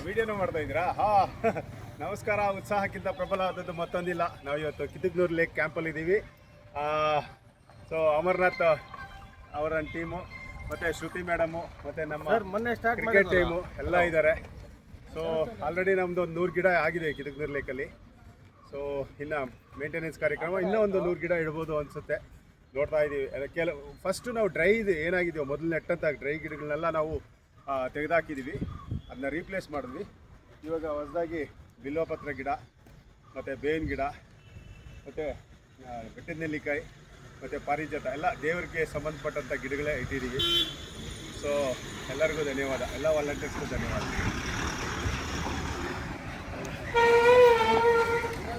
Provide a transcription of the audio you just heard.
ವಿಡಿಯೋನ ಮಾಡ್ತಾ ಇದ್ದೀರಾ? ನಮಸ್ಕಾರ. ಉತ್ಸಾಹಕ್ಕಿಂತ ಪ್ರಬಲ ಆದದ್ದು ಮತ್ತೊಂದಿಲ್ಲ. ನಾವು ಇವತ್ತು ಕಿತ್ತೂರು ಲೇಕ್ ಕ್ಯಾಂಪಲ್ಲಿ ಇದ್ದೀವಿ. ಸೊ ಅಮರ್ನಾಥ್ ಅವರ ಟೀಮು ಮತ್ತು ಶ್ರುತಿ ಮೇಡಮು ಮತ್ತು ನಮ್ಮ ಕ್ರಿಕೆಟ್ ಟೀಮು ಎಲ್ಲ ಇದ್ದಾರೆ. ಸೊ ಆಲ್ರೆಡಿ ನಮ್ಮದು ಒಂದು 100 ಗಿಡ ಆಗಿದೆ ಕಿತ್ತೂರು ಲೇಕಲ್ಲಿ. ಸೊ ಇನ್ನು ಮೇಂಟೆನೆನ್ಸ್ ಕಾರ್ಯಕ್ರಮ ಇನ್ನೂ ಒಂದು 100 ಗಿಡ ಇಡ್ಬೋದು ಅನಿಸುತ್ತೆ. ನೋಡ್ತಾ ಇದ್ದೀವಿ. ಫಸ್ಟು ನಾವು ಡ್ರೈ ಏನಾಗಿದೆಯೋ ಮೊದಲು ನೆಟ್ಟಂತ ಡ್ರೈ ಗಿಡಗಳನ್ನೆಲ್ಲ ನಾವು ತೆಗೆದುಹಾಕಿದ್ದೀವಿ. ಅದನ್ನ ರೀಪ್ಲೇಸ್ ಮಾಡಿದ್ವಿ. ಇವಾಗ ಹೊಸದಾಗಿ ಬಿಲ್ವಪತ್ರ ಗಿಡ ಮತ್ತು ಬೇವಿನ ಗಿಡ ಮತ್ತು ಬೆಟ್ಟದ ನೆಲ್ಲಿಕಾಯಿ ಮತ್ತು ಪಾರಿಜಾತ ಎಲ್ಲ ದೇವರಿಗೆ ಸಂಬಂಧಪಟ್ಟಂಥ ಗಿಡಗಳೇ ಇಟ್ಟಿದ್ದೀವಿ. ಸೊ ಎಲ್ಲರಿಗೂ ಧನ್ಯವಾದ, ಎಲ್ಲ ವಾಲಂಟಿಯರ್ಸ್ಗೂ ಧನ್ಯವಾದ.